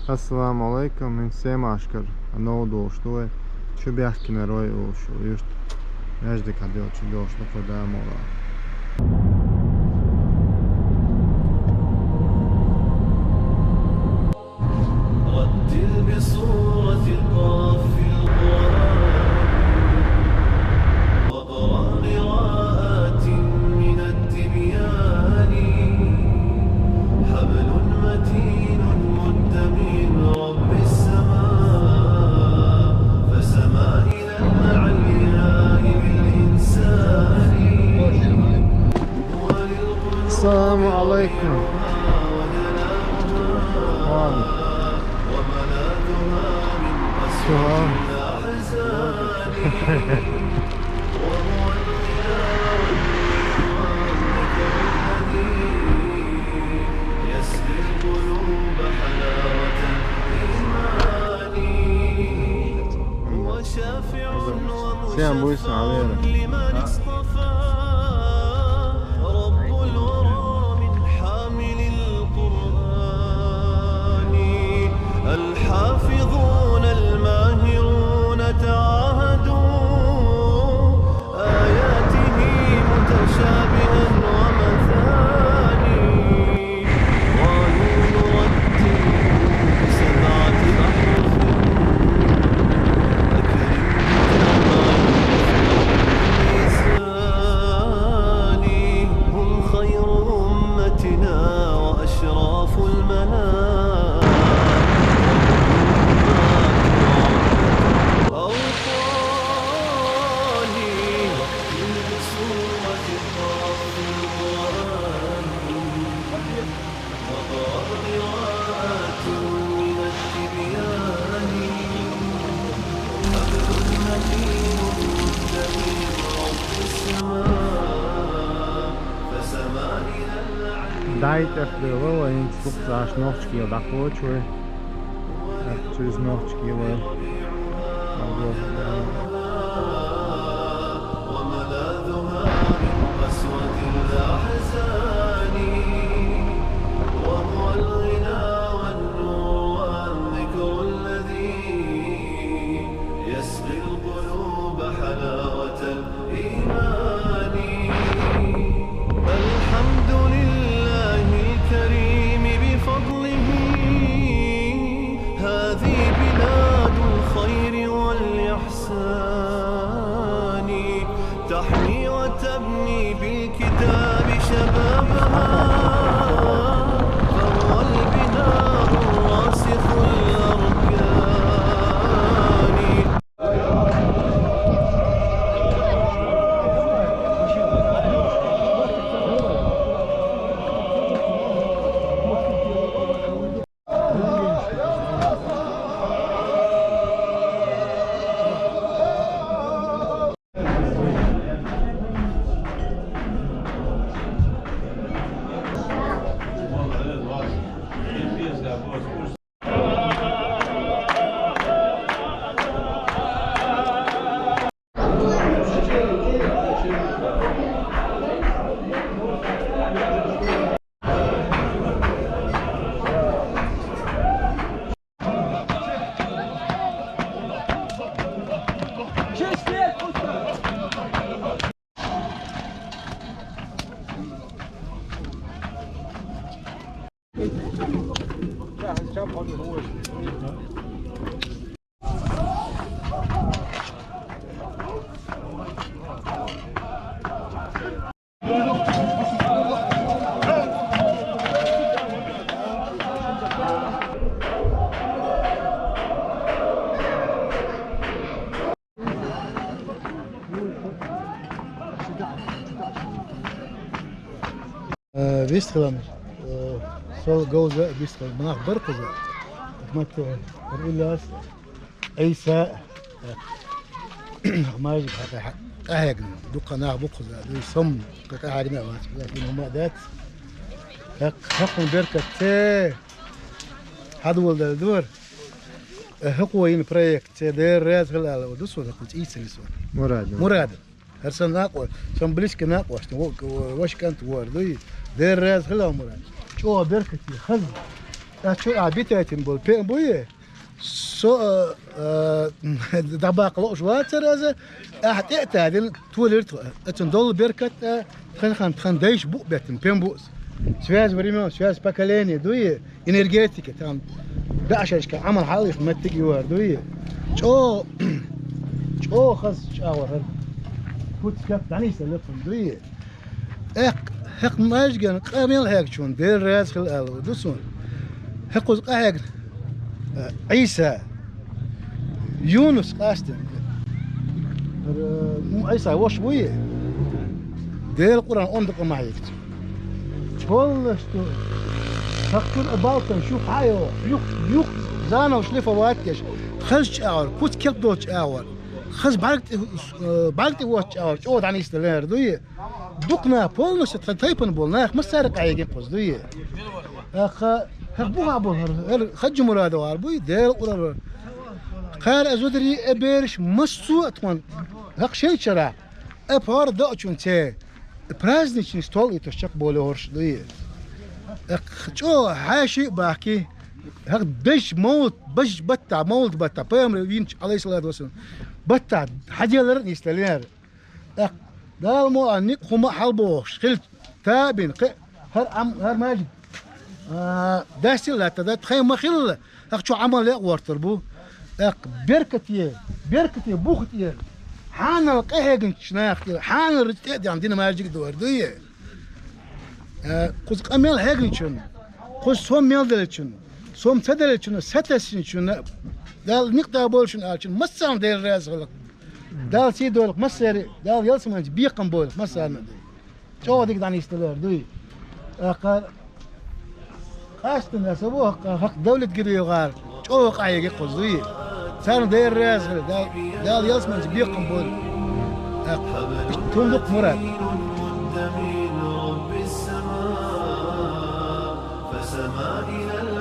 Assalamu alaikum, min Semaškar, Nodo, što je Čubjahki na roju, što just nešto kad je oči došlo kod Amola. Assalamu alaikum. Sejam bujsa avera. الحافظون الماهرون تعاهدوا آياته متشابها ومثاني قالوا نرتل بسبعة أحرف أكرم ميزاني هم خير أمتنا وأشراف المنام Dajte chvíľu, len tu až nohčky od akvočuje. Через nohčky len. تحمي وتبني بالكتاب شبابها فهو البناء الراسخ الأركان بيستخدم صوت جوزة بيستخدم مناخ برقزة مت الإلاس عيسى ما يجب حتى أهيج دقة ناخ بقزة يسم كأهيجنا ما لكن هم ذات حقن بركة هذا هو الدور حقوين بروجكت دير راز غلا ودوسو كنت عيسى لسوا مراد هرسن ناقو سن بليسك ناقو واش كانت وردي دير راز غلا مراد شو بركتي خذ شو عبيتاتين بول بين بويه سو دباق لوش واتر هذا أحد إعتاد تولرت أتندول بركة خن دايش بو بيتن بين بوس سواز بريمون سواز باكاليني دويه إنرجيتيك تام بعشش كعمل حالي في متجي وار دويه شو خص شاور فوت كاب دعني سلفهم دويه هق ماجن قامل هيك شون دير راس خل ألو دوسون هقوز قاعد عيسى يونس قاستن مو عيسى وش بويه دير القرآن أندق معي كلشتو فكر أبالتن شوف حيو يوك زانا وشلفة واتكش خلش أور كوت كيب دوتش أور خز بعرقت واتش أور شو دعني استلير دويه دقنا بولنش تايبن بولناخ ما سارق عيقين قصدويه هقبوها بول خج مراد واربوي دير قرر قال ازودري ابيرش مسو اتمن هق شي شرع ابهار دوچون تي برازنيش نستول يتشق بوله هورش دويه شو حاشي باكي هق بش موت بش بتا موت بتا بيامر وينش عليه الصلاه والسلام بتا حجلر يستلير دال مو انك خما حلبوش خلت تابين هر ماجد داستي لا تدات خيم ما خل اخشو عمل يا ورتر بو بركتي بوختي حان القهق شناخ حان الرتاد عندنا ما يجي دور دويه قز قمل هاجنشن قز سوم ميلدلشن سوم تدلشن ستسشن دال نقطه بولشن الشن مسان دير راس غلق دال سي دولك مسير دال يلسمن بيقم بولك مسان شو ديك داني يستلر دوي قال أشتنا سبوه حق دولة قرية غار شو قاعد يقص دوي صار دير راس دال يلسمن بيقم بول تندق مراد رب السماء فسما إلى